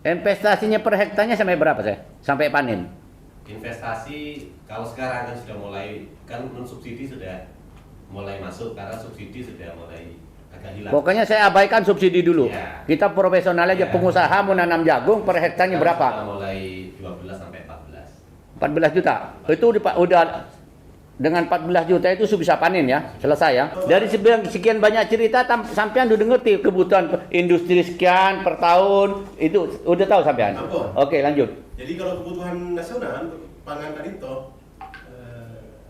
Investasinya per hektarnya sampai berapa saya? Sampai panen? Investasi kalau sekarang kan sudah mulai, kan subsidi sudah mulai masuk karena subsidi sudah mulai agak hilang. Pokoknya saya abaikan subsidi dulu. Ya. Kita profesional aja, Ya. pengusaha mau nanam jagung per hektarnya Sekarang berapa? sudah mulai 12 sampai 14. 14 juta. Itu udah dengan 14 juta itu sudah bisa panen ya, selesai ya. Dari sekian banyak cerita sampean udah ngerti kebutuhan industri sekian per tahun, itu udah tahu sampean. Ampun. Oke, lanjut. Jadi kalau kebutuhan nasional untuk pangan tadi toh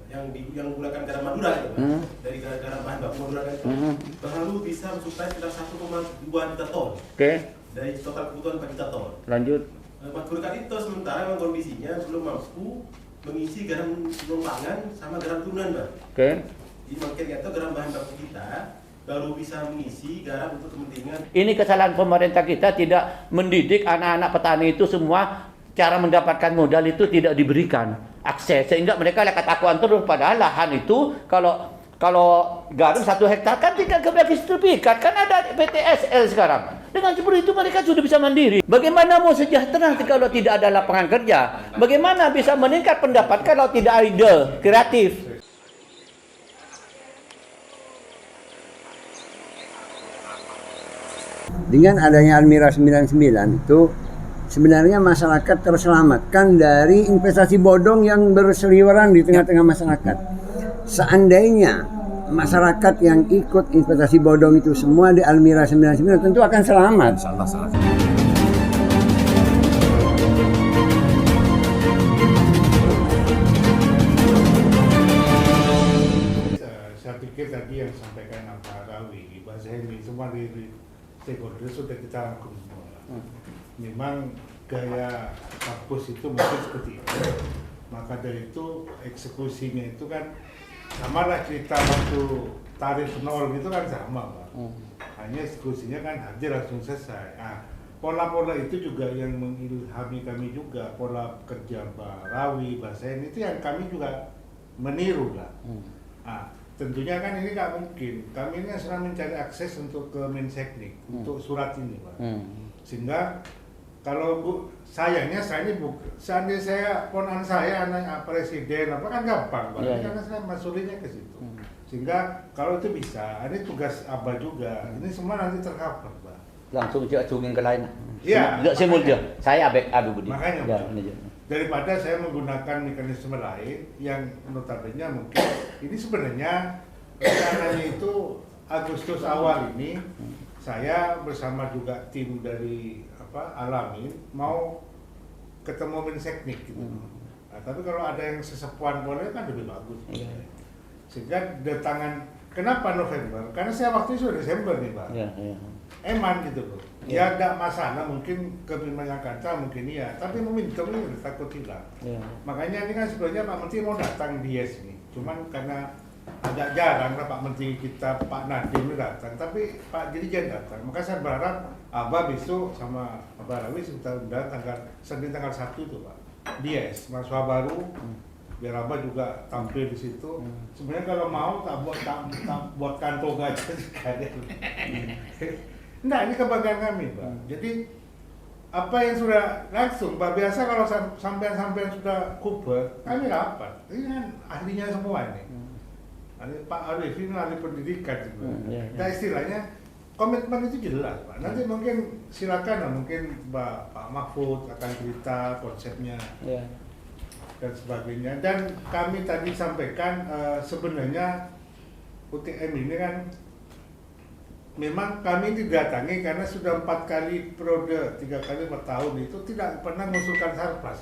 yang menggunakan garam Madura itu, dari garam bahan baku Madura itu baru bisa mensuplai sekitar 1,2 juta ton Oke, dari total kebutuhan 4 juta ton. lanjut. Madura itu sementara memang kondisinya belum mampu mengisi garam pangan sama garam turunan, Bang. Oke. Jadi makin itu garam bahan baku kita baru bisa mengisi garam untuk kepentingan. Ini kesalahan pemerintah kita tidak mendidik anak-anak petani itu semua, cara mendapatkan modal itu tidak diberikan akses sehingga mereka lekat akuan terus, padahal lahan itu kalau garam 1 hektar kan tidak kebagi sertifikat, kan ada PTSL sekarang. Dengan seperti itu mereka sudah bisa mandiri. Bagaimana mau sejahtera kalau tidak ada lapangan kerja? Bagaimana bisa meningkat pendapat kalau tidak ada ide kreatif? Dengan adanya Almira 99 itu sebenarnya masyarakat terselamatkan dari investasi bodong yang berseliweran di tengah-tengah masyarakat. Seandainya masyarakat yang ikut investasi bodong itu semua di Almira 99 tentu akan selamat. Saya pikir tadi yang sampaikan Pak Rawi, Pak Zahimi, semua di stakeholder sudah kita rangkum semua. Memang gaya kampus itu mungkin seperti itu. Maka dari itu eksekusinya itu kan sama lah cerita waktu tarif nol gitu kan sama, Pak. Hanya eksekusinya kan hadir langsung selesai. Nah, pola-pola itu juga yang mengilhami kami juga, pola kerja Pak Rawi, Pak Zahimi itu yang kami juga meniru lah. Nah, tentunya kan ini nggak mungkin. Kami ini sedang mencari akses untuk ke Menseknik untuk surat ini, Pak. Sehingga kalau sayangnya saya ini seandainya saya ponakan saya anak presiden apa kan gampang, Pak. Karena saya masulinya ke situ. Sehingga kalau itu bisa, ini tugas Abah juga. Ini semua nanti tercover, Pak. Langsung acungin ke lain. Iya. Enggak simul dia. Saya Abi Budi. Makanya, Ya, Pak. ini aja. Daripada saya menggunakan mekanisme lain yang notabene mungkin ini sebenarnya rencananya itu Agustus awal ini saya bersama juga tim dari Alamin mau ketemu Menseknik gitu. Nah, tapi kalau ada yang sesepuan boleh kan lebih bagus. Sehingga datangan kenapa November? Karena saya waktu itu sudah Desember nih, Pak. Eman gitu loh. Ya enggak masalah, mungkin kepimpinan kantor mungkin iya, tapi momentum ini udah takut hilang. Makanya ini kan sebenarnya Pak Menteri mau datang di YES ini. Cuman karena agak jarang lah Pak Menteri kita, Pak Nadiem ini datang, tapi Pak Dirjen datang. Maka saya berharap Abah besok sama Abah Rawi kita undang Senin tanggal 1 tuh Pak. Di YES, mahasiswa baru. Biar Abah juga tampil di situ. Sebenarnya kalau mau tak buat kantong aja sekalian. Nah, ini kebanggaan kami, Pak. Jadi apa yang sudah langsung, Pak, biasa kalau sampean sudah kuber, kami rapat. Ini kan ahlinya semua ini. Pak Arif ini ahli pendidikan juga. Nah, istilahnya komitmen itu jelas, Pak. Nanti mungkin silakan lah, mungkin Pak Mahfud akan cerita konsepnya dan sebagainya. Dan kami tadi sampaikan sebenarnya UTM ini kan memang kami didatangi karena sudah 4 kali periode, 3 kali per tahun itu tidak pernah mengusulkan Sarpras.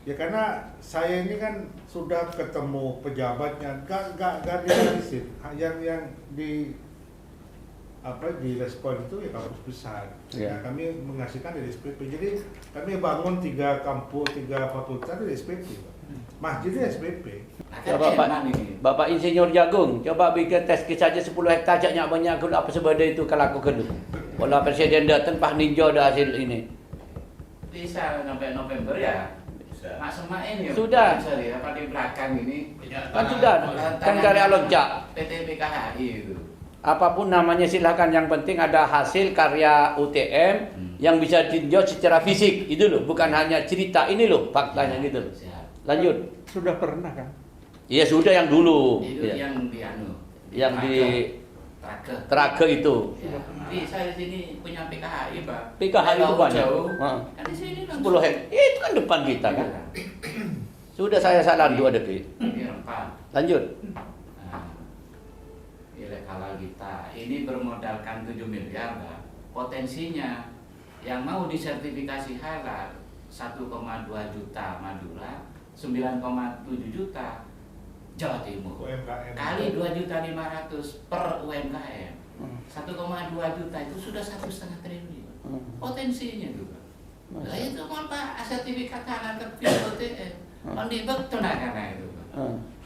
Ya karena saya ini kan sudah ketemu pejabatnya, gak direalisin. Yang di respon itu ya kampus besar. Nah, kami mengasihkan dari SPP. Jadi kami bangun 3 kampus, 3 fakultas dari SPP. Masjid itu SPP. Coba Bapak Insinyur Jagung, coba bikin tes saja 10 hektar jaknya banyak apa sebeda itu kalau lakukan dulu. Kalau Presiden datang Pak Ninjo ada hasil ini. Bisa sampai November ya. Mak Semak ini Sudah. apa di belakang ini Kan sudah, kan dari Alonca. PT PKHI itu. apapun namanya silakan, yang penting ada hasil karya UTM yang bisa ditinjau secara fisik, itu loh, bukan hanya cerita, ini loh faktanya gitu loh. Siap. Lanjut. Sudah pernah kan? Iya sudah yang dulu. Itu Iya. yang di anu. Yang di Trake. Trake itu. Ya. Nanti saya di sini punya PKHI, Pak. PKHI itu Kalau banyak. jauh, Heeh. kan di sini 10 hektar. Itu kan depan kita kan. Sudah saya salah 2 detik. Ini rempah. Lanjut. Nah, nilai halal kita ini bermodalkan 7 miliar, Pak. Potensinya yang mau disertifikasi halal 1,2 juta Madura, 9,7 juta Jawa Timur. UMKM. Kali 2.500.000 per UMKM. 1,2 juta itu sudah 1,5 triliun. Potensinya juga. Nah, itu mau Pak sertifikat halal terpilih OTM. Mendibek tenaga itu, Pak.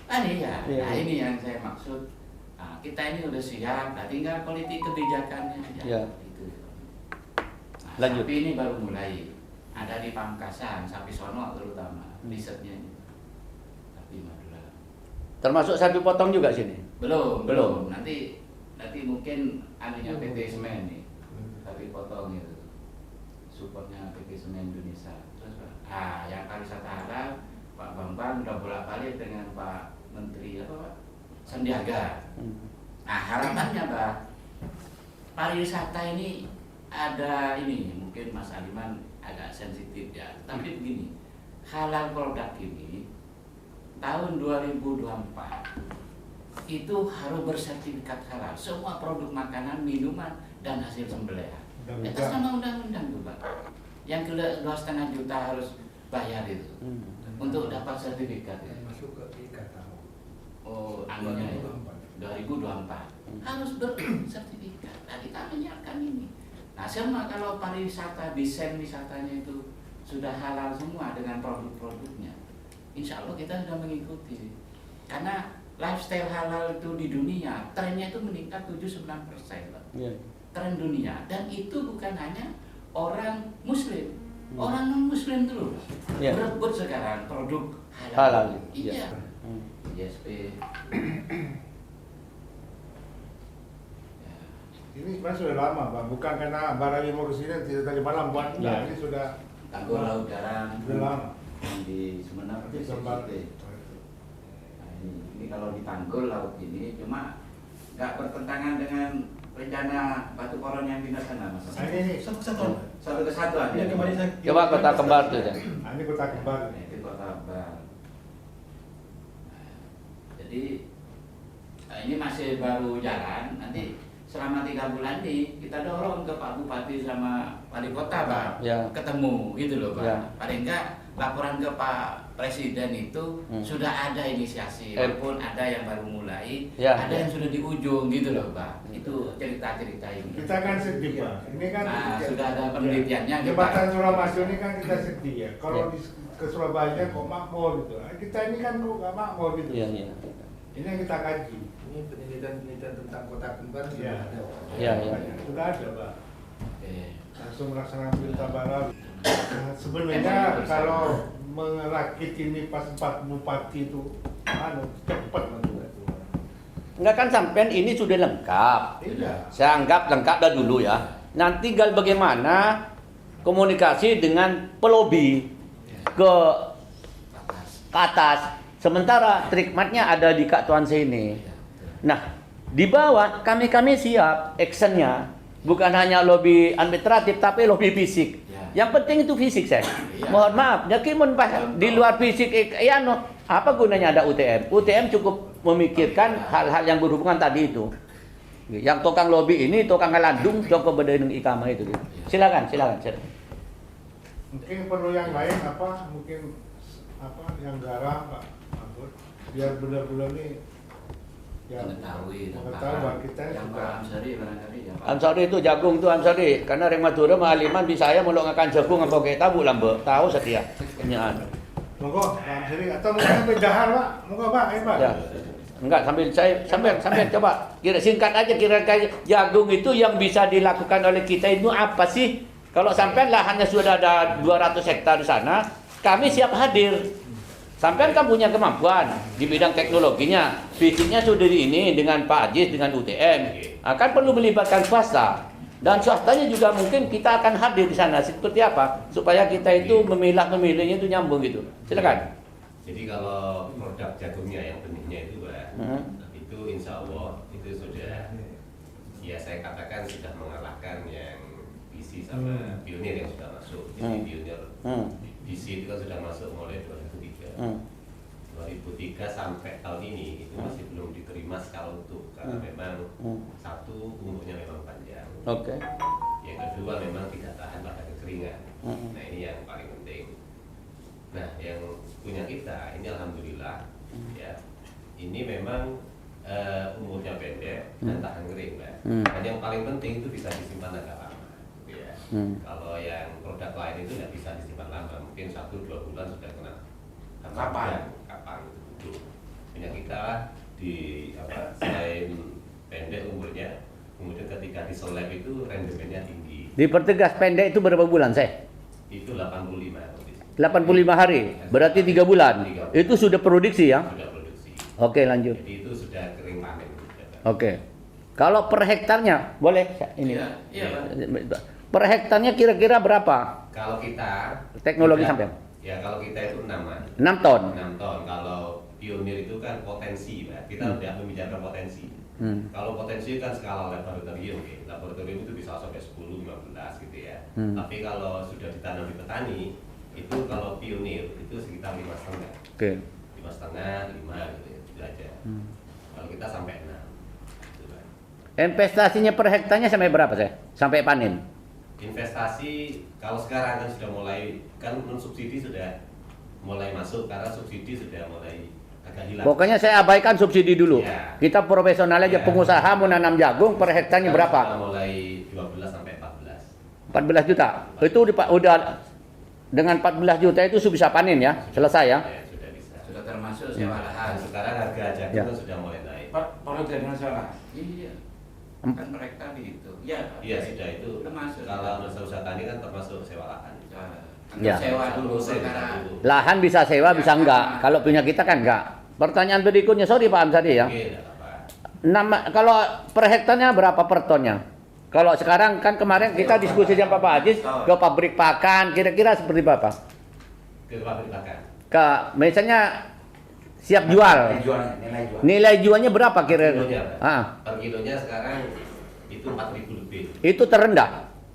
Kan iya. Iya, Nah, iya. ini yang saya maksud. Nah, kita ini udah siap, nah, tinggal politik kebijakannya aja. Iya. Gitu. Nah, Lanjut. Sapi ini baru mulai. Ada di Pamekasan, sapi sono terutama risetnya. Sapi Madura. Termasuk sapi potong juga sini. Belum. Nanti mungkin anunya PT Semen nih. Sapi potong itu. Supportnya PT Semen Indonesia. Terus yang pariwisata halal Pak Bambang udah bolak-balik dengan Pak Menteri apa Pak? Sandiaga. Nah, harapannya Pak, pariwisata ini ada ini, mungkin Mas Aliman agak sensitif ya. Tapi begini, halal produk ini tahun 2024 itu harus bersertifikat halal. Semua produk makanan, minuman, dan hasil sembelihan. Atas nama undang-undang tuh Pak. Yang 2,5 juta harus bayar itu untuk dapat sertifikat. Ya. Masuk ke IKTAU. Oh, anunya ya. 2024 harus bersertifikat. Nah, kita menyiapkan ini. Nah, semua kalau pariwisata, desain wisatanya itu sudah halal semua dengan produk-produknya. Insya Allah kita sudah mengikuti. Karena lifestyle halal itu di dunia, trennya itu meningkat 7-9%. Iya. Tren dunia. Dan itu bukan hanya orang muslim. Orang non-muslim dulu. Iya. Berebut sekarang produk halal. Halal, Iya. iya. ISP. Ini sebenarnya sudah lama, Bang. Bukan karena Barang Murus ini tidak tadi malam buat. Ya. Ini sudah Tanggul laut garam sudah lama. yang di Sumeneb Tapi di sempat. Siti. Nah, ini kalau di Tanggul laut ini cuma nggak bertentangan dengan rencana batu koron yang pindah sana Mas. Nah, ini Satu-satu. Satu kesatuan Yang kemarin saya Coba kota kembar tuh ya. Nah, ini kota kembar. Nah, itu kota Bar. Jadi ini masih baru jalan. Nanti selama 3 bulan nih kita dorong ke Pak Bupati sama Wali Kota Pak, Ya. ketemu gitu loh Pak. Ya. Paling enggak laporan ke Pak Presiden itu sudah ada inisiasi, walaupun ada yang baru mulai, Ya. ada yang sudah di ujung gitu loh Pak. Itu cerita-cerita ini. Kita kan sedih, Pak. Ini kan Nah, sudah ada penelitiannya kita. Jembatan Suramadu ini kan kita sedih ya. Kalau ke Surabaya kok makmur gitu. Kita ini kan kok nggak makmur gitu. Iya, iya. Ini yang kita kaji. Ini penelitian tentang kota kembar sudah Iya. ada. Iya, iya. Sudah ada, Pak. Oke. Langsung melaksanakan berita baru. Nah, sebenarnya kalau merakit ini pas 4 bupati itu, cepat banget. Enggak kan sampean ini sudah lengkap. Iya. Saya anggap lengkap dah dulu ya. Nanti tinggal bagaimana komunikasi dengan pelobi ke atas. Sementara trikmatnya ada di Kak Tuan sini. Nah, di bawah kami siap actionnya. Bukan hanya lobby administratif tapi lobby fisik. Yang penting itu fisik saya. Mohon maaf, jakimun pas di luar fisik ya no, apa gunanya ada UTM? UTM cukup memikirkan hal-hal yang berhubungan tadi itu. Yang tukang lobby ini, tukang landung, cukup beda dengan ikama itu. Silakan. Mungkin perlu yang lain apa? Mungkin apa yang garam, Pak Mahfud, biar benar-benar nih ya, Mengetahui bahwa kita yang sudah Pak Amsari barangkali ya Pak. Amsari itu jagung tuh Amsari, karena Reng Madura ma'aliman bisa saya melok ngakan jagung apa kayak tabu lambe, tahu setia. Kenyaan. monggo Pak Amsari atau mungkin sampai dahar, Pak. Monggo, Pak, Pak. Ya. Enggak, sambil coba kira singkat aja kira-kira jagung itu yang bisa dilakukan oleh kita itu apa sih? Kalau sampai lahannya sudah ada 200 hektar di sana, kami siap hadir. Sampean kan punya kemampuan di bidang teknologinya, fisiknya sudah di ini dengan Pak Ajis dengan UTM. Akan perlu melibatkan swasta. Dan swastanya juga mungkin kita akan hadir di sana. Seperti apa? Supaya kita itu memilihnya itu nyambung gitu. Silakan. Jadi kalau produk jagungnya yang benihnya itu Pak, itu insya Allah itu sudah, ya saya katakan sudah mengalahkan yang PC sama Pionir yang sudah masuk. Jadi Pionir PC itu kan sudah masuk mulai 2003. 2003 sampai tahun ini itu masih belum diterima skala utuh karena memang satu umurnya memang panjang. Oke. Yang kedua memang tidak tahan pada kekeringan. Nah ini yang paling penting. Nah yang punya kita ini alhamdulillah ya ini memang umurnya pendek dan tahan kering, Mbak. Dan yang paling penting itu bisa disimpan agak lama. Ya. Kalau yang produk lain itu tidak bisa disimpan lama, mungkin 1-2 bulan sudah kena kapan itu. Punya kita di selain pendek umurnya, kemudian ketika di seleb itu rendemennya tinggi. Dipertegas pendek itu berapa bulan, saya? Itu 85. 85 hari, berarti 3 bulan. Itu sudah produksi ya? Sudah produksi. Oke, lanjut. Jadi itu sudah kering panen. Oke. Kalau per hektarnya, boleh ini? Iya, Pak. Per hektarnya kira-kira berapa? Kalau kita Teknologi sampai? Ya kalau kita itu 6 6 ton. 6 ton. Kalau Pionir itu kan potensi, Pak. Kita udah membicarakan potensi. Kalau potensi kan skala laboratorium, ya. Laboratorium itu bisa sampai 10-15 gitu ya. Tapi kalau sudah ditanam di petani, itu kalau Pionir itu sekitar 5,5. Oke. 5,5, 5 gitu ya, itu aja. Kalau kita sampai 6. Gitu, Pak. Investasinya per hektarnya sampai berapa, saya? Sampai panen? Investasi kalau sekarang kan sudah mulai, kan non subsidi sudah mulai masuk karena subsidi sudah mulai agak hilang. Pokoknya saya abaikan subsidi dulu. Ya. Kita profesional aja, Ya. pengusaha mau nanam jagung per hektarnya Sekarang berapa? sudah mulai 12 sampai 14. 14 juta. Itu udah dengan 14 juta itu sudah bisa panen ya, selesai ya. Ya, sudah bisa. Sudah termasuk sewa Dan lahan. sekarang harga jagung Ya. kan sudah mulai naik. Pak, kalau dengan sewa lahan. Iya. Kan mereka itu. Iya sudah itu. Termasuk. Kalau usaha tani kan termasuk sewa lahan. Ya. Sewa dulu Sewa sekarang. dulu. Lahan bisa sewa, bisa enggak. Kalau punya kita kan enggak. Pertanyaan berikutnya, sorry Pak Amsari ya. Oke, enggak apa-apa. Kalau per hektarnya berapa per tonnya? Kalau sekarang kan kemarin kita diskusi dengan Pak Ajis ke pabrik pakan, kira-kira seperti apa? Ke pabrik pakan. Misalnya siap jual. Nilai jualnya berapa kira-kira? Kilonya, Pak. Ah, Per kilonya sekarang itu 4.000 lebih. itu terendah.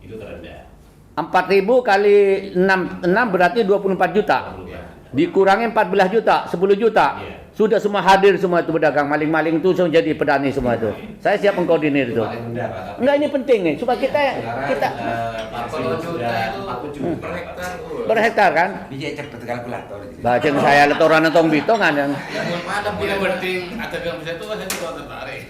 Itu terendah. 4.000 kali 6 berarti 24 juta. Dikurangi 14 juta, 10 juta. Iya. Sudah semua hadir semua itu pedagang, maling-maling itu semua jadi petani semua itu. Saya siap mengkoordinir itu. paling rendah, Pak. Tapi Enggak, ini penting nih supaya kita sekarang, Kalau juta sudah itu 40 juta per hektar. per hektar kan. Dijecek ke kalkulator. Bacaan saya letoran tong bitongan yang Ya mohon maaf, Yang penting ada yang bisa itu saya juga tertarik.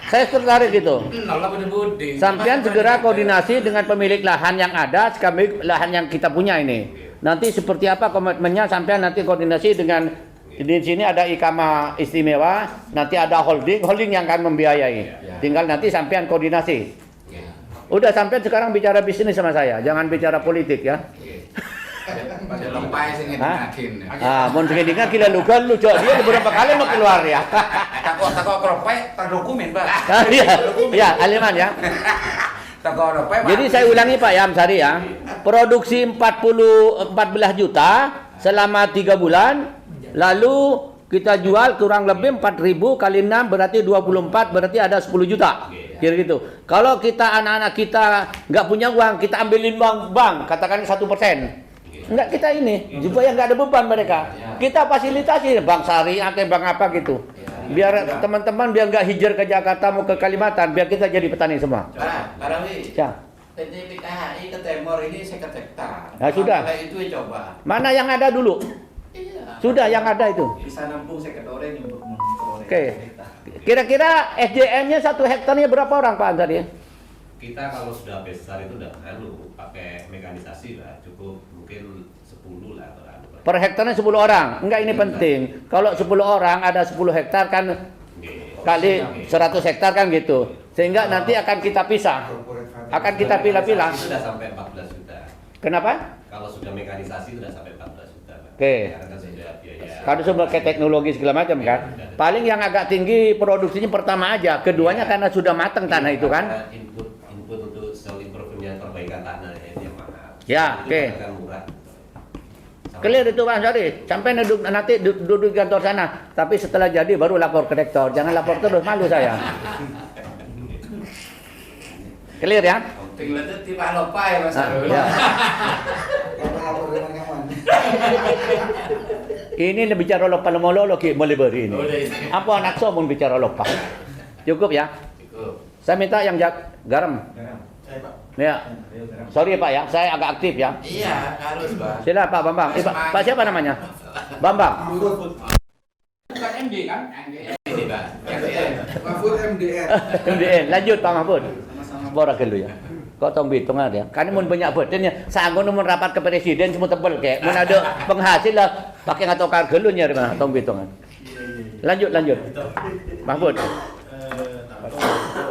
saya tertarik gitu. Allah budi-budi. Sampean segera koordinasi dengan pemilik lahan yang ada, sekaligus lahan yang kita punya ini. Nanti seperti apa komitmennya, sampean nanti koordinasi dengan di sini ada Ikama Istimewa, nanti ada holding yang akan membiayai. Tinggal nanti sampean koordinasi. Udah, sampean sekarang bicara bisnis sama saya, jangan bicara politik ya. Pada lempai sing ngedinakin. Mun segini kila lugal lu dia beberapa kali mau keluar ya. Tako krope terdokumen, Pak. Iya, Aliman ya. Tako krope. Jadi saya ulangi Pak Yamsari ya, produksi 14 juta selama 3 bulan, lalu kita jual kurang lebih 4.000 kali 6 berarti 24, berarti ada 10 juta. Kira gitu. Kalau kita anak-anak kita nggak punya uang, kita ambilin bank, katakan 1%. Enggak, kita ini supaya nggak ada beban mereka. Kita fasilitasi bank syariah atau bank apa gitu. Biar teman-teman biar nggak hijrah ke Jakarta mau ke Kalimantan, biar kita jadi petani semua. Pak Rawi. Ya. PTPKHI ke Timor ini 50 hektar. Nah, sudah. Kalau itu ya coba. Mana yang ada dulu? Iya. Sudah yang ada itu. Bisa nampung 50 orang untuk Oke. Kira-kira SDM-nya 1 hektarnya berapa orang Pak Ansari? kita kalau sudah besar itu udah pakai mekanisasi lah, cukup mungkin 10 lah atau Per hektarnya 10 orang. Enggak, ini penting. Kalau 10 orang ada 10 hektar kan kali 100 hektar kan gitu. Sehingga nanti akan kita pisah. Akan kita pilah-pilah. Sudah sampai 14 juta. Kenapa? Kalau sudah mekanisasi sudah sampai 14 juta, Pak. Oke. Karena kan sudah biaya. Karena semua kayak teknologi segala macam kan. Paling yang agak tinggi produksinya pertama aja, keduanya karena sudah matang tanah itu kan. Karena input untuk soil improvement perbaikan tanah itu yang mahal. Ya, Itu oke. kan murah. Clear itu Bang Sari. Sampai nanti duduk di kantor sana. Tapi setelah jadi baru lapor ke rektor. Jangan lapor terus, malu saya. Clear ya? Tinggal itu tipe lupa ya Mas Ah, Arul. ya. Lapor dengan kawan. Ini lebih bicara lupa lolo ki boleh beri ini. Oh, udah itu. Apa anak sombong bicara lupa? Cukup ya? Cukup. Saya minta yang garam. Saya Pak. Ya. Sorry Pak ya, saya agak aktif ya. Iya, harus Pak. Sila Pak Bambang. Pak siapa namanya? Bambang. Bukan MD kan? Ini Pak. MDN. Mahfud MDR. MDN. Lanjut Pak Mahfud. Borak dulu ya. Kok tong bitung ada ya? Kan mun banyak badannya, sanggup mun rapat ke presiden semua tebel kayak. Mun ada penghasil lah pakai ngato kargelu nya mana tong bitungan. Lanjut. Mahfud.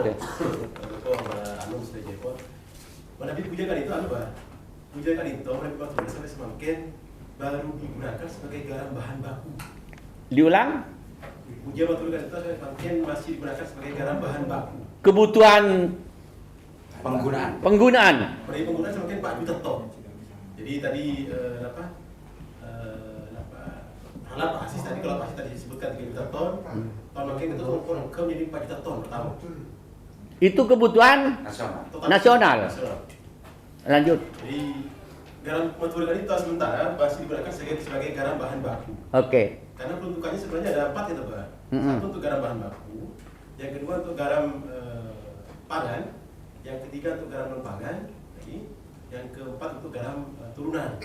Oke. Menabi pujakan itu anu Pak. Pujakan itu menabi batu sampai semakin baru digunakan sebagai garam bahan baku. Diulang. Puja batu itu sampai semakin masih digunakan sebagai garam bahan baku. Kebutuhan Penggunaan. Menabi penggunaan semakin Pak Juta ton. Jadi tadi alat Pak Asis tadi kalau Pak Asis tadi disebutkan 3 juta ton, ton makin itu kurang menjadi 4 juta ton per tahun. Itu kebutuhan Nasional. Total Nasional. Lanjut. Jadi garam maturikan itu sementara masih digunakan sebagai garam bahan baku. Oke. Karena peruntukannya sebenarnya ada 4 itu Pak. Satu untuk garam bahan baku, yang kedua untuk garam pangan, yang ketiga untuk garam non pangan, yang keempat untuk garam turunan.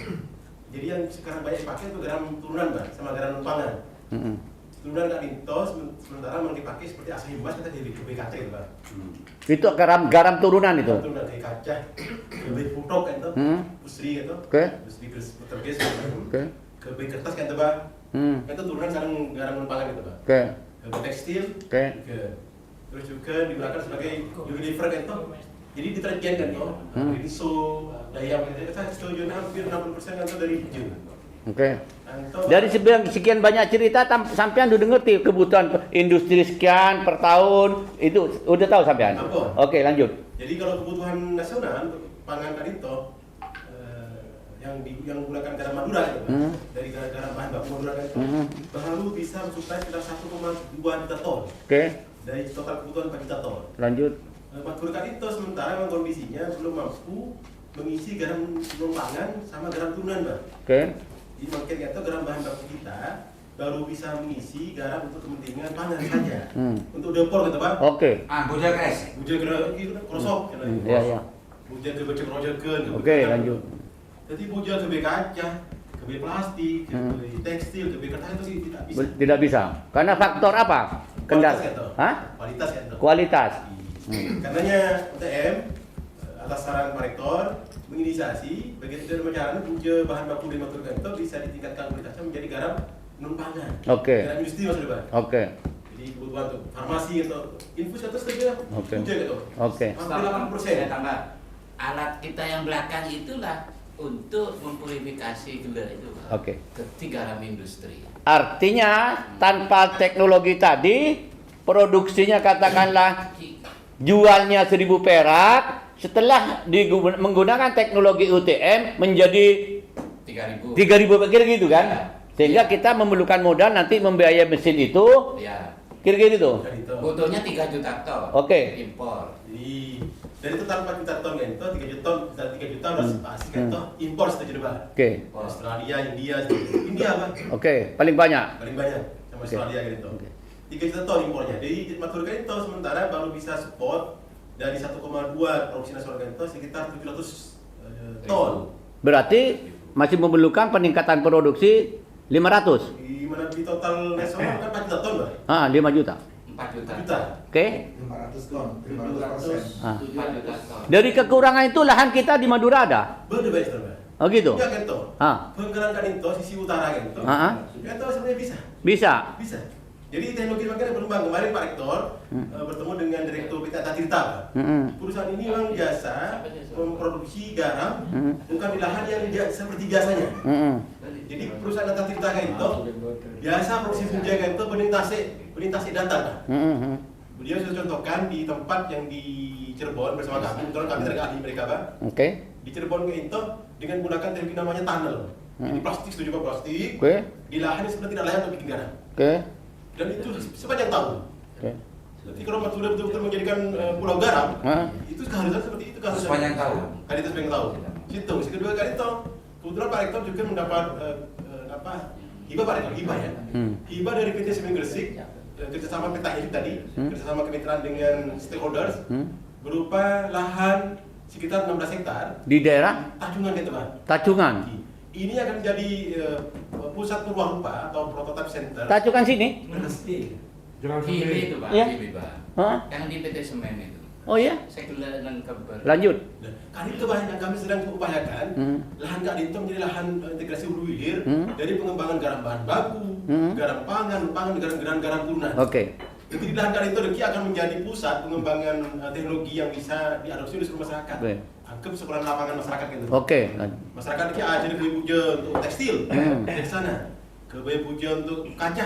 Jadi yang sekarang banyak dipakai itu garam turunan Pak, sama garam non pangan. Turunan Kak Linto sementara memang dipakai seperti aslimas kita jadi BKT itu Pak. Itu garam turunan itu. Turunan kayak kaca, lebih putok kan itu, pusri gitu, Oke. pusri terbias, Oke. ke kertas kan itu Pak. Itu turunan sekarang garam non pangan itu Pak. Oke. Ke tekstil, Oke. terus juga digunakan sebagai unilever kan itu. Jadi deterjen kan itu, rinso, daya kita setuju hampir 60% kan itu dari hijau. Oke. Dari sekian banyak cerita sampean udah ngerti kebutuhan industri sekian per tahun itu udah tahu sampean. Apa? Oke, lanjut. Jadi kalau kebutuhan nasional untuk pangan tadi itu yang menggunakan garam Madura gitu, dari garam bahan baku Madura kan itu baru bisa mensuplai sekitar 1,2 juta ton Oke. dari total kebutuhan 4 juta ton. Lanjut. Madura kan itu sementara memang kondisinya belum mampu mengisi garam non pangan sama garam turunan Pak. Oke. Jadi makanya itu garam bahan baku kita baru bisa mengisi garam untuk kepentingan pangan saja. Untuk dapur gitu Pak. Oke. Buja kres. Buja krosok Iya, iya. Buja ke becek rojakeun. Oke, lanjut. Jadi buja ke kaca, ke plastik, ke tekstil, ke kertas itu sih tidak bisa. Tidak bisa. Karena faktor apa? Kendala. Kualitas kan, Hah? Kualitas kan. Kualitas. Karenanya UTM atas saran Pak Rektor menginisiasi begitu dari masyarakat buja bahan baku di Madura itu bisa ditingkatkan kualitasnya menjadi garam non pangan. Oke. Garam industri maksudnya Pak. Oke. Jadi kebutuhan untuk farmasi atau infus atau seterusnya Oke. buja gitu. Oke. Hampir 80%. Saya tambah. Alat kita yang belakang itulah untuk mempurifikasi gula itu. Pak. Oke. Ke garam industri. Artinya tanpa teknologi tadi produksinya katakanlah jualnya 1.000 perak, setelah menggunakan teknologi UTM menjadi 3.000. 3.000 kira gitu kan? Sehingga kita memerlukan modal nanti membiayai mesin itu Ya. kira-kira gitu. Dan itu. Butuhnya 3 juta ton. Oke. Impor. Jadi dari total 4 juta ton kan itu 3 juta ton, 3 juta harus pasti kan itu impor setuju Pak. Oke. Australia, India Pak. Oke, paling banyak. Paling banyak sama Oke. Australia gitu. Oke. 3 juta ton impornya. Jadi Madura kan itu sementara baru bisa support dari 1,2 produksi nasional kan itu sekitar 700 ton. Berarti masih memerlukan peningkatan produksi 500. Di mana di total nasional kan 4 juta ton Pak. 5 juta. 4 juta. 4 juta. Oke. 500 ton, 500%. 4 4 juta ton. Dari kekurangan itu lahan kita di Madura ada. Bener Pak Pak. Oh gitu. Ya kan itu. Ah. Penggerak kan itu sisi utara kan itu. Ah, ah. Ya itu sebenarnya bisa. Bisa. Bisa. Jadi teknologi makin berkembang. Kemarin Pak Rektor bertemu dengan Direktur PT Tirta. Perusahaan ini memang biasa memproduksi garam bukan di lahan yang seperti biasanya. Jadi perusahaan Tata Tirta itu biasa produksi punjaga itu benih tasik datar. Beliau sudah contohkan di tempat yang di Cirebon bersama kami, kebetulan kami dari ahli mereka, Pak. Oke. Di Cirebon itu dengan menggunakan teknologi namanya tunnel. Jadi plastik, setuju Pak, plastik. Oke. Di lahan yang sebenarnya tidak layak untuk bikin garam. Oke. Dan itu sepanjang tahun. Oke. Jadi kalau Madura betul-betul menjadikan pulau garam, itu keharusan seperti itu keharusan. Sepanjang tahun. Kali itu sepanjang tahun. Situ, kedua kali itu, kebetulan Pak Rektor juga mendapat hibah Pak Rektor, hibah ya. Hibah dari PT Semen Gresik, kerjasama Petahir tadi, kerjasama kemitraan dengan stakeholders, berupa lahan sekitar 16 hektar. Di daerah Tajungan itu Pak. Tajungan. Ini akan menjadi pusat perwarupa atau prototype center. Tajungan sini. Jangan Kili itu Pak, Iya. Kili Pak. Hah? Yang di PT Semen itu. Oh iya. Saya kebetulan kabar. Lanjut. Kali itu Pak, yang kami sedang upayakan, lahan Kak Dito menjadi lahan integrasi hulu hilir dari pengembangan garam bahan baku, garam pangan, garam turunan. Oke. Jadi di lahan Kak Dito Deki akan menjadi pusat pengembangan teknologi yang bisa diadopsi oleh seluruh masyarakat. Oke. Anggap sekolah lapangan masyarakat gitu. Oke. Masyarakat Deki aja ke Buja untuk tekstil, dari sana. Ke Buja untuk kaca,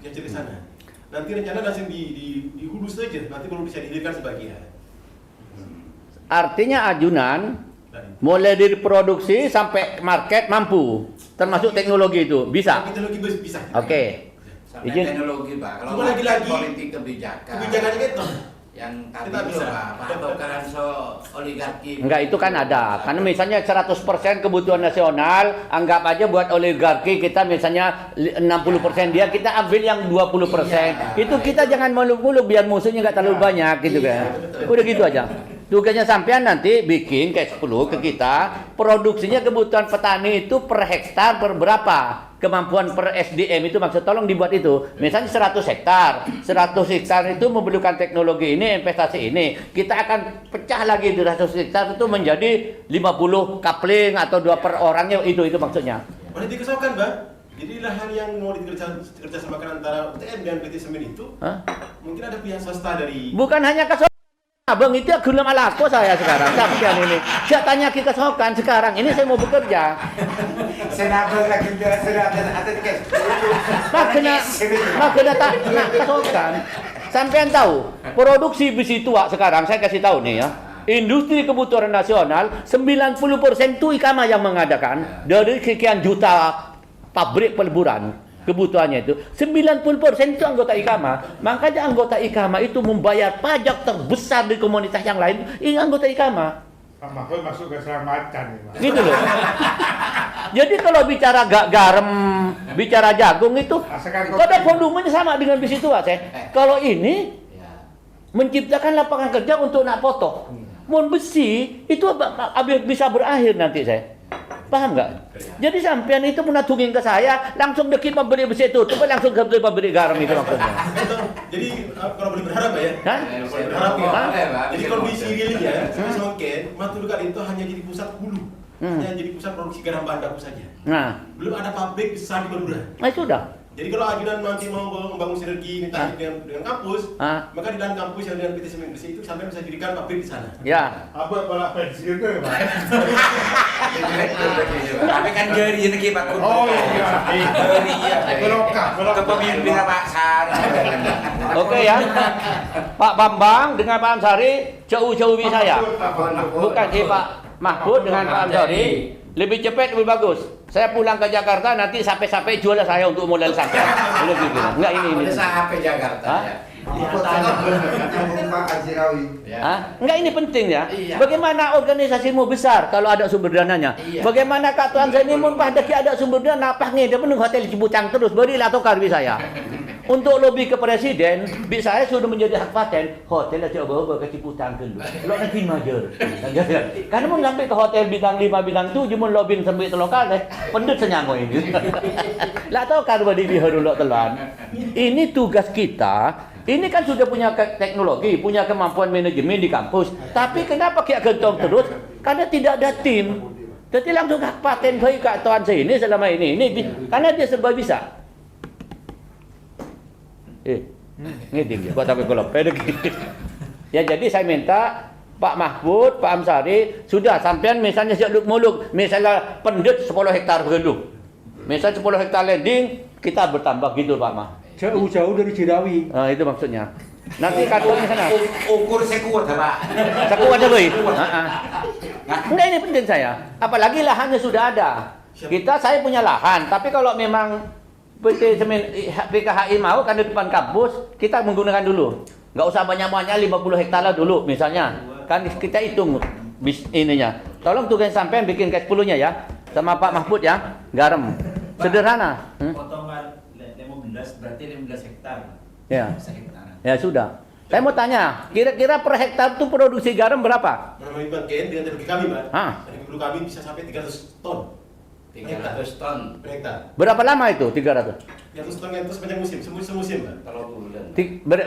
yang dari sana. Nanti rencana langsung di hulu saja, nanti baru bisa dihilirkan sebagian. Artinya ajunan mulai dari produksi sampai market mampu, termasuk teknologi itu bisa. Teknologi bisa. Oke. Sampai Izin. teknologi Pak. Kalau Cuma lagi-lagi, politik kebijakan. Kebijakannya gitu. Yang tadi Kita itu bisa. Pak, patokan so oligarki. Enggak, itu kan ada. Karena misalnya 100% kebutuhan nasional, anggap aja buat oligarki kita misalnya 60% dia, kita ambil yang 20%. Itu kita jangan muluk-muluk biar musuhnya nggak terlalu banyak gitu kan. Udah gitu aja. Tugasnya sampean nanti bikin cash flow ke kita, produksinya kebutuhan petani itu per hektar per berapa? Kemampuan per SDM itu maksud tolong dibuat itu. Misalnya 100 hektar. 100 hektar itu memerlukan teknologi ini, investasi ini. Kita akan pecah lagi di 100 hektar itu menjadi 50 coupling atau 2 per orangnya, itu maksudnya. Boleh dikesokan, Mbak. Jadi lahan yang mau dikerjasamakan antara UTM dan PT Semen itu, mungkin ada pihak swasta dari. Bukan hanya ke Abang itu gelem alako saya sekarang. Sampean ini. Saya tanya kita sokan sekarang. Ini saya mau bekerja. Senador lagi ada di kes. Makanya tak nak kesokan. Sampean tahu, produksi besi tua sekarang saya kasih tahu nih ya. Industri kebutuhan nasional 90% itu IKAMA yang mengadakan dari sekian juta pabrik peleburan. Kebutuhannya itu 90% itu anggota IKAMA. Makanya anggota IKAMA itu membayar pajak terbesar di komunitas yang lain. Ini anggota IKAMA. Pak Mahfud masuk ke selamatan nih, Pak. Gitu loh. Jadi kalau bicara garam, bicara jagung itu pada volumenya sama dengan besi tua saya. Kalau ini menciptakan lapangan kerja untuk nak potong. Mun besi itu bisa berakhir nanti saya. Paham nggak? Jadi sampean itu menatungin ke saya, langsung deki pabrik besi itu, coba langsung ke pabrik garam itu maksudnya. Jadi kalau boleh berharap ya, Hah? berharap ya. Hah? Jadi kondisi realnya, mungkin Madura itu hanya jadi pusat hulu, hanya jadi pusat produksi garam bahan baku saja. Nah, Belum ada pabrik besar di Madura. sudah. Jadi kalau ajudan nanti mau membangun sinergi dengan kampus, maka di dalam kampus yang dengan PT Semen Gresik itu sampai bisa dirikan pabrik di sana. Ya. Apa balap pensiun tuh ya, Pak? Tapi kan jari ini Pak Kun. Oh iya. Jari ya. Belokak. Kepemimpinan Pak Sar. Oke ya. Pak Bambang dengan Pak Ansari jauh-jauh lebih saya. Bukan Pak Mahfud dengan Pak Ansari. Lebih cepat lebih bagus. Saya pulang ke Jakarta nanti sampai jual saya untuk modal sampai. Lebih gitu. Enggak ini. Udah sampai Jakarta Hah? ya. Pak Azirawi. Hah? Enggak, ini penting ya. Iya. Bagaimana organisasimu besar kalau ada sumber dananya? Iya. Bagaimana Kak Tuan saya ini mun pada ada sumber dana apa nih dia menunggu hotel Cibutang terus berilah tokar bi saya. Untuk lobby ke presiden, bi saya sudah menjadi hak paten hotel aja bawa ke Cibutang dulu. Lo nanti majer. Karena mau sampai ke hotel bintang 5 bintang 7 mun lobbying sampai ke lokal deh. Pendut senyango ini. Lah tahu karwa di biharu lo telan. Ini tugas kita. Ini kan sudah punya teknologi, punya kemampuan manajemen di kampus. Tapi kenapa kayak gentong terus? Karena tidak ada tim. Jadi langsung hak paten baik Kak Tuan saya ini selama ini. Karena dia serba bisa. Ngiding buat aku kalau pedek. Ya jadi saya minta Pak Mahfud, Pak Amsari, sudah sampean misalnya siap muluk, misalnya pendut 10 hektar dulu. Misal 10 hektar landing, kita bertambah gitu Pak Mah. Jauh-jauh dari Cidawi. Itu maksudnya. Nanti kaduannya sana. Ukur sekuat Pak. Sekuat boy. Enggak, ini penting saya. Apalagi lahannya sudah ada. Saya punya lahan, tapi kalau memang PKHI mau kan di depan kampus, kita menggunakan dulu. Nggak usah banyak-banyak 50 hektar lah dulu misalnya. Kan kita hitung ininya. Tolong tugas sampean bikin cash flow-nya ya. Sama Pak Mahfud ya. Garam. Sederhana. Potongan 15 berarti 15 hektar. Ya. Sehektaran. Ya sudah. Saya mau tanya, kira-kira per hektar itu produksi garam berapa? Menurut Bang Ken, dengan teknologi kami, Pak, Hah? dari guru kami bisa sampai 300 ton 300 ton per hektar. Berapa lama itu 300? 300 ton itu sepanjang musim, semusim, Pak. kalau bulan.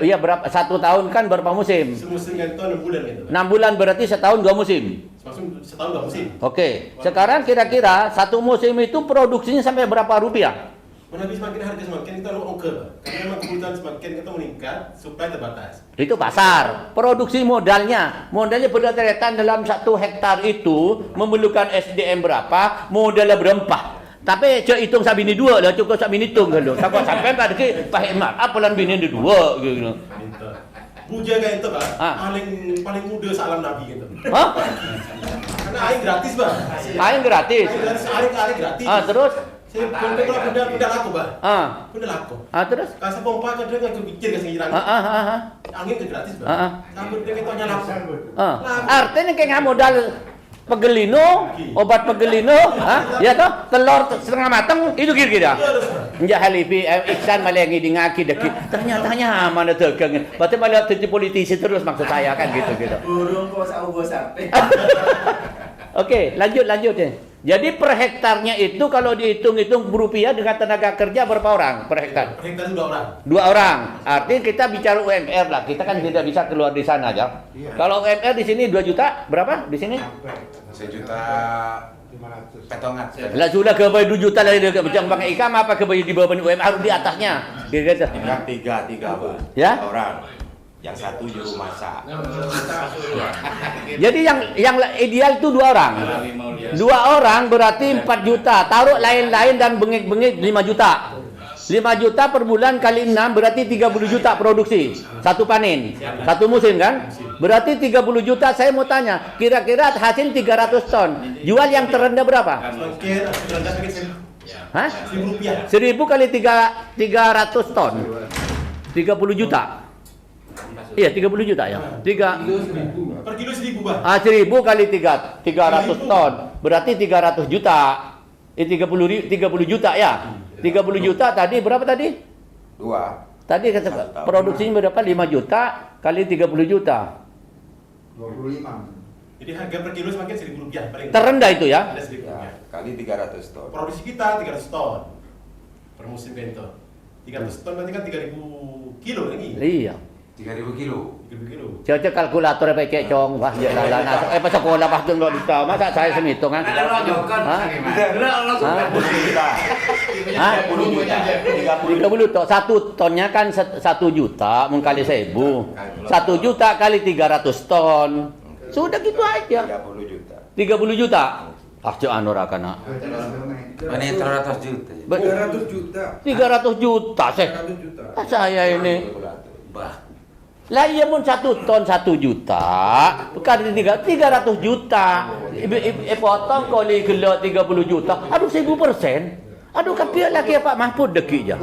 Iya berapa? 1 tahun kan berapa musim? Semusim kan ton 6 bulan gitu, Pak. 6 bulan berarti setahun 2 musim. Maksud setahun 2 musim. Oke. Sekarang kira-kira satu musim itu produksinya sampai berapa rupiah? Menabis semakin harga semakin kita ongkir, Pak. Karena memang kebutuhan semakin kita meningkat, supply terbatas. Itu pasar. Produksi modalnya berdasarkan dalam 1 hektar itu memerlukan SDM berapa, modalnya berapa. Tapi cek hitung sabini 2 lah, cukup sabini hitung kalau. Takut sampai pada ke Pak Hemat, apalan bini ada 2 gitu. Gitu. Bujaga itu, Pak, paling muda salam Nabi gitu. Hah? Karena air gratis, Pak. Air gratis. Air gratis. Terus? Saya benda laku, Pak. Benda laku. Terus? Kasih pompa ke dia nggak kepikir kasih irang. Angin ke gratis, Pak. Kamu dia kita hanya laku. Artinya kayak modal pegelino, obat pegelino, ya toh, telur setengah matang itu kira-kira. Enggak halipi iksan malah ngidingaki deki. Ternyata mana tegang. Berarti malah jadi politisi terus maksud saya kan gitu. Burung kok saugo sampai. Oke, lanjut ya. Jadi per hektarnya itu kalau dihitung-hitung berupiah dengan tenaga kerja berapa orang per hektar? Per hektar 2 orang. 2 orang. Artinya kita bicara UMR lah. Kita kan tidak bisa keluar di sana aja. Iya. Kalau UMR di sini 2 juta, berapa di sini? 1.500.000 petongan. Lah sudah ke bawah 2 juta lah dia macam Bang Ikam apa ke bawah di bawah UMR harus di atasnya. Gitu. Kan tiga Pak. Ya? Orang. Yang satu juru masak. Jadi yang ideal itu 2 orang. 2 orang berarti 4 juta. Taruh lain-lain dan bengek-bengek 5 juta. 5 juta per bulan kali 6 berarti 30 juta produksi. Satu panen. Satu musim kan? Berarti 30 juta. Saya mau tanya, kira-kira hasil 300 ton. Jual yang terendah berapa? Semakin terendah semakin 1.000. Hah? 1.000 rupiah. 1000 kali 300 ton. 30 juta. Iya, 30 juta ya. 3 Per kilo 1.000, Pak. 1000 kali 300 ton. Berarti 300 juta. 30 juta ya. 30 juta tadi berapa tadi? 2. Tadi produksinya berapa? 5 juta kali 30 juta. 25. Jadi harga per kilo semakin 1.000 rupiah paling. Terendah itu ya. Ada 1.000 rupiah. Kali 300 ton. Produksi kita 300 ton per musim bento. 300 ton berarti kan 3.000 kilo lagi. Iya. 3.000 kilo. 3.000 kilo. Coba kalkulator pakai cong wah ya lah. Pas sekolah pas dulu di masa saya semitung kan. Ada lonjokan. Hah? 30 juta. Hah? 30 juta. 30 ton. 1 tonnya kan 1 juta mengkali 1000. 1 juta kali 300 ton. Sudah gitu aja. 30 juta. 30 juta. Cok anora kana. Ini 300 juta. 300 juta. 300 juta saya. 300 juta. Saya ini. Bah, Lah iya pun 1 ton 1 juta. Kali 300 juta. Potong kali gelo 30 juta. Aduh 1000%. Aduh kapiak lagi Pak Mahfud deki aja.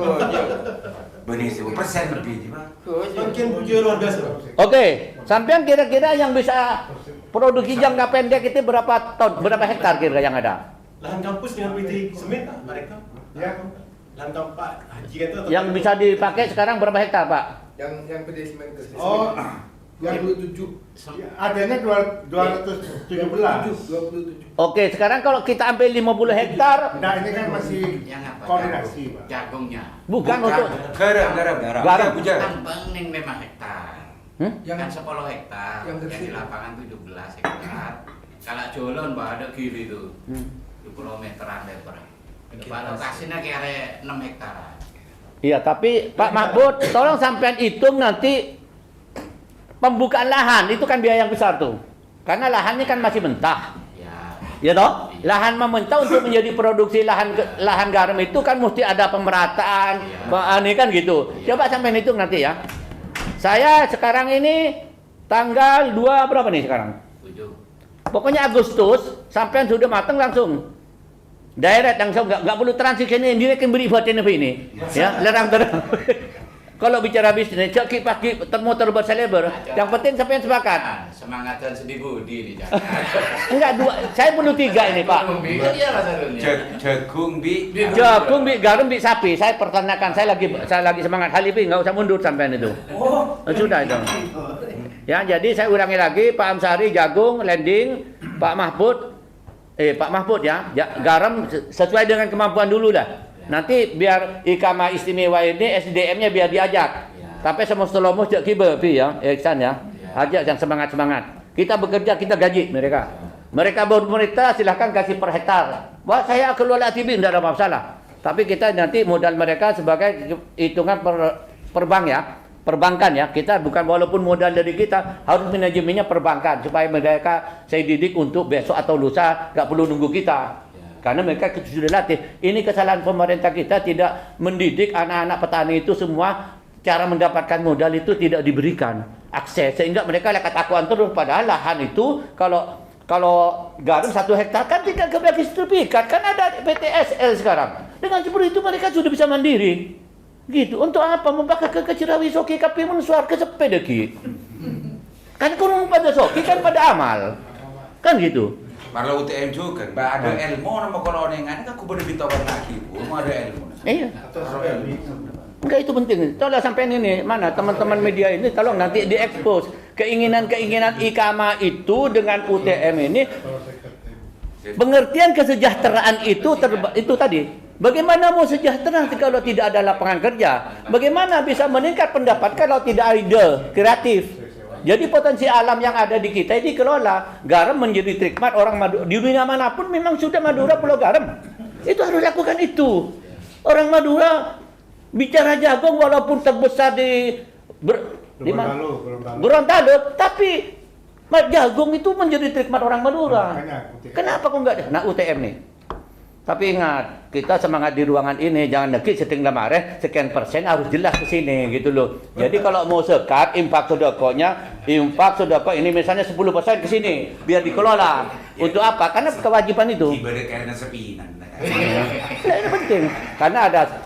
Benih 1000% lebih, Pak. Semakin buja luar biasa, Pak. Oke, sampean kira-kira yang bisa produksi jangka pendek itu berapa ton, berapa hektar kira-kira yang ada? Lahan kampus dengan PT semen, Pak, mereka. Ya. Lahan kampus Pak Haji kan itu. Yang bisa dipakai sekarang berapa hektar, Pak? Yang PD semen ke Oh, yang 27. adanya 217. 27. Oke, sekarang kalau kita ambil 50 hektar, Nah, ini kan masih yang apa? koordinasi, Pak. Jagungnya. bukan untuk Garam. Garam. Bujar. Kan bening memang hektar. Hmm? Kan 10 hektar. Yang Yang bersih. di lapangan 17 hektar. Kalau Jolon Pak ada kiri itu. Hmm. 20 meteran lebar. Kalau lokasinya kira 6 hektar. Iya, tapi Pak Mahfud, tolong sampean hitung nanti pembukaan lahan itu kan biaya yang besar tuh. Karena lahannya kan masih mentah. Ya toh? Lahan mentah untuk menjadi produksi lahan garam itu kan mesti ada pemerataan, ini kan gitu. Coba sampean hitung nanti ya. Saya sekarang ini tanggal 2 berapa nih sekarang? 7. Pokoknya Agustus sampean sudah matang langsung. Direct langsung nggak perlu transisi ini direct beri buat ini. Ya, lerang-lerang. Kalau bicara bisnis, cek pagi termuter berselebar. Yang penting sampai sepakat. Semangat dan sedih budi nih. Enggak dua, saya perlu 3 ini Pak. Iya Mas Arun. Jagung bi. Jagung, garam, sapi. Saya pertanakan, saya lagi semangat. Halipi nggak usah mundur sampean itu. Sudah itu. Ya, jadi saya ulangi lagi, Pak Amsari jagung, landing, Pak Mahfud ya, garam sesuai dengan kemampuan dulu dah. Nanti biar Ikama istimewa ini SDM-nya biar diajak. Tapi semua selomo jak kibe ya, Iksan ya. Ajak yang semangat-semangat. Kita bekerja, kita gaji mereka. Mereka pemerintah silahkan kasih per hektar. Wah, saya kelola TV tidak ada masalah. Tapi kita nanti modal mereka sebagai hitungan per bank ya. Perbankan ya, kita bukan walaupun modal dari kita harus manajemennya perbankan supaya mereka saya didik untuk besok atau lusa nggak perlu nunggu kita. Karena mereka sudah latih. Ini kesalahan pemerintah kita tidak mendidik anak-anak petani itu semua cara mendapatkan modal itu tidak diberikan akses sehingga mereka lekat akuan terus. Padahal lahan itu kalau garam 1 hektar kan tinggal kebagi sertifikat kan ada PTSL sekarang. Dengan seperti itu mereka sudah bisa mandiri. Gitu. Untuk apa membakar ke Cirawi Soki kapi mensuar ke sepeda ki? Kan kurang pada Soki kan pada amal. Kan gitu. Parlo UTM juga, ada ilmu nama kolonengan kan aku boleh ditawarkan lagi, mau ada ilmu. Iya. Enggak itu penting. Tolong sampai ini mana teman-teman media ini tolong nanti diekspos keinginan-keinginan Ikama itu dengan UTM ini. Pengertian kesejahteraan itu tadi. Bagaimana mau sejahtera kalau tidak ada lapangan kerja? Bagaimana bisa meningkat pendapat kalau tidak ada ide kreatif? Jadi potensi alam yang ada di kita ini dikelola. Garam menjadi trikmat orang Madura. Di dunia manapun memang sudah Madura pulau garam. Itu harus lakukan itu. Orang Madura bicara jagung walaupun terbesar di Gorontalo, tapi jagung itu menjadi trikmat orang Madura. Kenapa kok enggak ada? Nah UTM nih. Tapi ingat, kita semangat di ruangan ini, jangan nekik seting lemare, sekian persen harus jelas ke sini gitu loh. Jadi kalau mau sekat, infak sodako ini misalnya 10% ke sini, biar dikelola. Untuk apa? Karena kewajiban itu. Ibarat karena sepinan. Nah, ini penting. Karena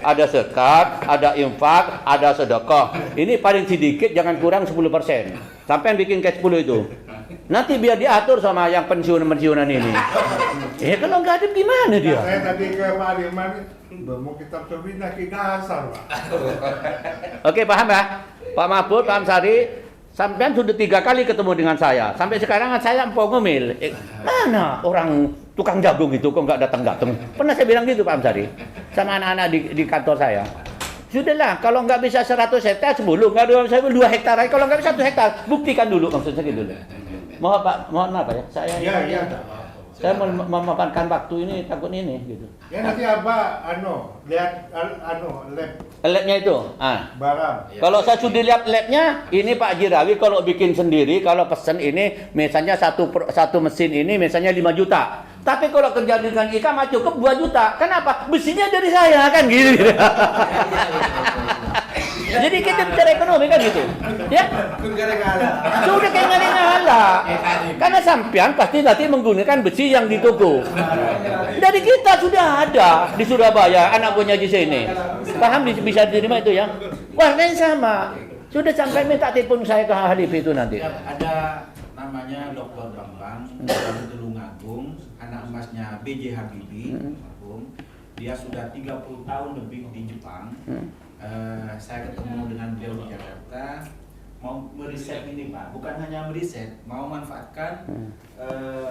ada sekat, ada infak, ada sedekah. Ini paling sedikit jangan kurang 10%. Sampai yang bikin ke 10 itu. Nanti biar diatur sama yang pensiunan ini. Kalau nggak ada gimana dia? Saya tadi ke Pak Dirman, mau kitab Sobina ke dasar, Pak. Oke, paham ya? Pak Mahfud, Pak Amsari, sampean sudah 3 kali ketemu dengan saya. Sampai sekarang saya empok ngomel. Mana orang tukang jagung itu kok nggak datang-datang? Pernah saya bilang gitu Pak Amsari sama anak-anak di kantor saya. Sudahlah, kalau nggak bisa 100 hektar 10, nggak bisa 2 hektar. Kalau nggak bisa 1 hektar, buktikan dulu maksudnya gitu. Mohon apa ya? Saya memaparkan waktu ini takut ini gitu. Ya nanti apa lihat labnya itu. Barang. Kalau saya sudah lihat labnya, ini Pak Jirawi kalau bikin sendiri, kalau pesen ini misalnya satu mesin ini misalnya 5 juta. Tapi kalau kerja dengan Ikama cukup 2 juta. Kenapa? Besinya dari saya kan gitu. Jadi kita bicara ekonomi kan gitu. Ya? Sudah kayak ngala. Karena sampean pasti nanti menggunakan besi yang di toko. Dari kita sudah ada di Surabaya, anak punya di sini. Paham bisa diterima itu ya? Warnanya sama. Sudah sampai minta telepon saya ke Halif itu nanti. Ada namanya Dr. Bambang dari Tulungagung, anak emasnya B.J. Habibie. Dia sudah 30 tahun lebih di Jepang. Saya ketemu dengan beliau di Jakarta, mau meriset ini Pak, bukan hanya meriset, mau manfaatkan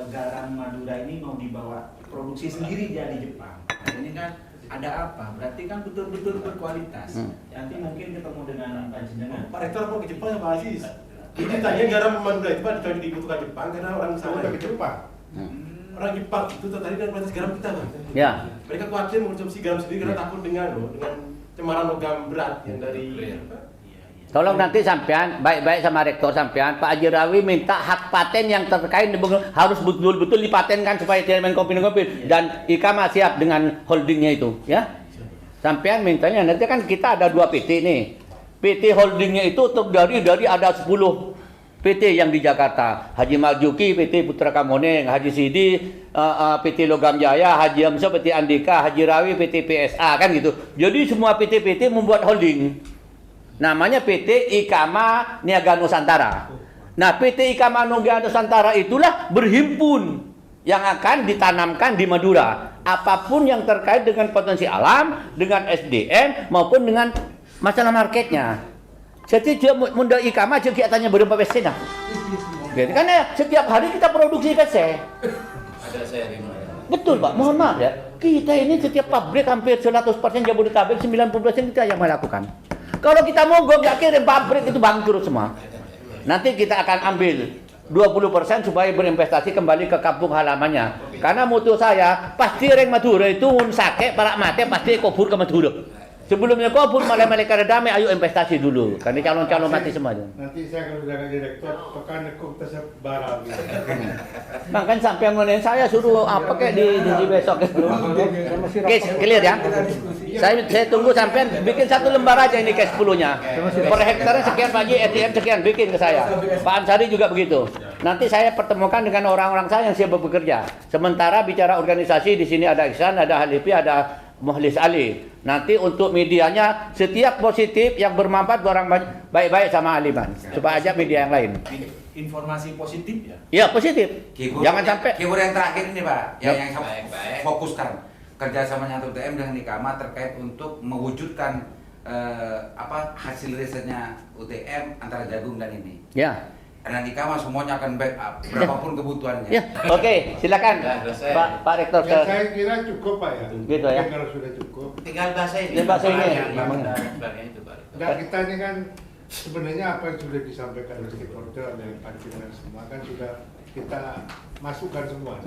garam Madura ini mau dibawa produksi sendiri dia di Jepang. Nah, ini kan ada apa? Berarti kan betul-betul berkualitas. Nanti mungkin ketemu dengan panjenengan. Pak Rektor mau ke Jepang ya Pak Aziz? Ini tanya garam Madura itu Pak dibutuhkan Jepang karena orang sana ke Jepang. Orang Jepang itu tertarik dengan kualitas garam kita Pak. Ya. Mereka khawatir mengkonsumsi garam sendiri karena takut dengan cemaran logam berat yang dari Tolong nanti sampean baik-baik sama rektor sampean, Pak Haji Rawi minta hak paten yang terkait harus betul-betul dipatenkan supaya tidak main kopi dan Ikamah siap dengan holdingnya itu, ya. Sampean mintanya nanti kan kita ada 2 PT nih. PT holdingnya itu terdiri dari ada 10 PT yang di Jakarta. Haji Marjuki, PT Putra Kamoneng, Haji Sidi, PT Logam Jaya, Haji Hamzah, PT Andika, Haji Rawi, PT PSA, kan gitu. Jadi semua PT-PT membuat holding. Namanya PT Ikamah Niaga Nusantara. Nah, PT Ikamah Niaga Nusantara itulah berhimpun yang akan ditanamkan di Madura. Apapun yang terkait dengan potensi alam, dengan SDM maupun dengan masalah marketnya. Jadi dia munda Ikamah kegiatannya berapa persen? Jadi kan ya, setiap hari kita produksi kese. Ada sharing. Betul Pak, mohon maaf ya. Kita ini setiap pabrik hampir 100% Jabodetabek, 90% kita yang melakukan. Kalau kita mogok, gak kirim pabrik itu bangkrut semua. Nanti kita akan ambil 20% supaya berinvestasi kembali ke kampung halamannya. Karena mutu saya, pasti orang Madura itu sake, para mate pasti kubur ke Madura. Sebelumnya kubur malah mereka damai, ayo investasi dulu. Karena calon-calon mati semua. Nanti saya kalau jadi direktur, pekan nekuk tesep barang. Makanya sampai ngomongin saya suruh apa kayak di besok. Case clear ya. Saya tunggu sampai bikin 1 lembar aja ini case 10-nya. Per hektarnya sekian Pak Haji, RDM sekian bikin ke saya. Pak Ansari juga begitu. Nanti saya pertemukan dengan orang-orang saya yang siap bekerja. Sementara bicara organisasi di sini ada Ihsan, ada Halifi, ada Muhlis Ali. Nanti untuk medianya setiap positif yang bermanfaat orang baik-baik sama Aliman. Supaya ajak media yang lain. Informasi positif ya. Iya positif. Jangan sampai. Keyword yang terakhir ini Pak, yang Baik. fokuskan kerjasama nyata UTM dengan Ikamah terkait untuk mewujudkan hasil risetnya UTM antara jagung dan ini. Ya. Karena Ikamah semuanya akan backup berapapun kebutuhannya. Ya. Oke, silakan Pak Rektor. Ya, saya kira cukup Pak ya. Gitu ya. Mungkin kalau sudah cukup. Tinggal bahasa ini. Ini bahasa ini. Sebagainya itu Pak. Nah, kita ini kan sebenarnya apa yang sudah disampaikan oleh stakeholder oleh Pak Jumlah semua kan sudah kita masukkan semua.